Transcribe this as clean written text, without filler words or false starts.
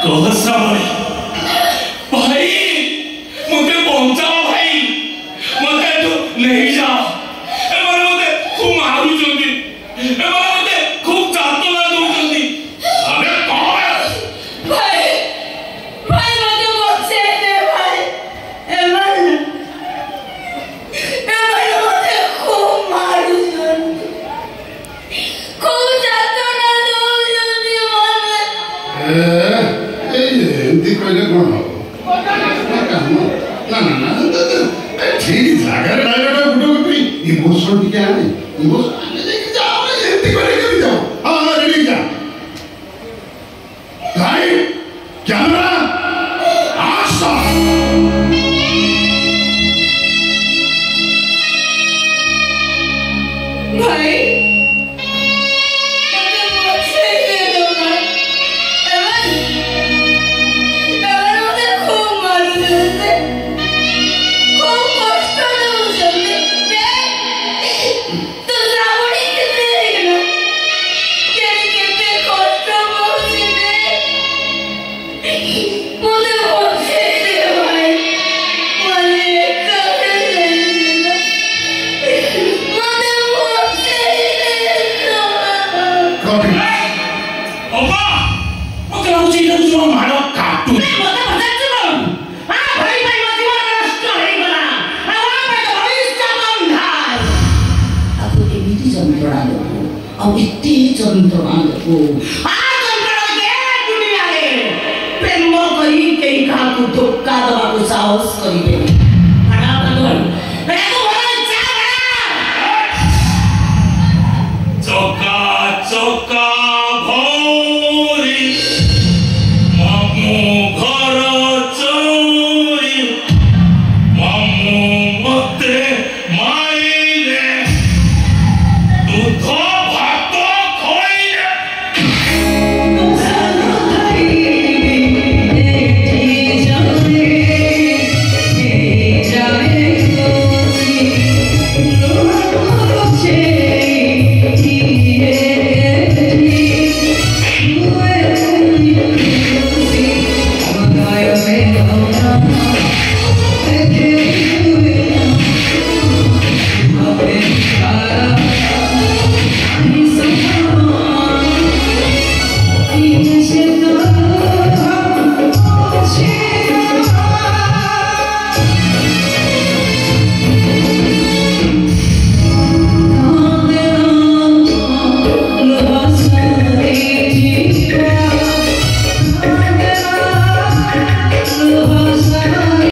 कहसा भाई मुझे पहुंचाओ भाई मत तू नहीं जा मत खूब मारू मत खूब चातुला दौरान अरे कौन भाई भाई मत बचे दे भाई एमन मत खूब मारू खूब चातुला दौरान एमती कहले कौन हम ना ठीक जागा डायरेक्ट गुटो गुटी इमोशन टिके आने इमोशन लेके जाओ एमती कहले के जाओ हां रेडी जा लाइट कैमरा एक्शन भाई अब इतनी चंद्रमा देखो आज चंद्रमा के दुनिया रे प्रेम करी कई का को धोखा दवा को साहस करी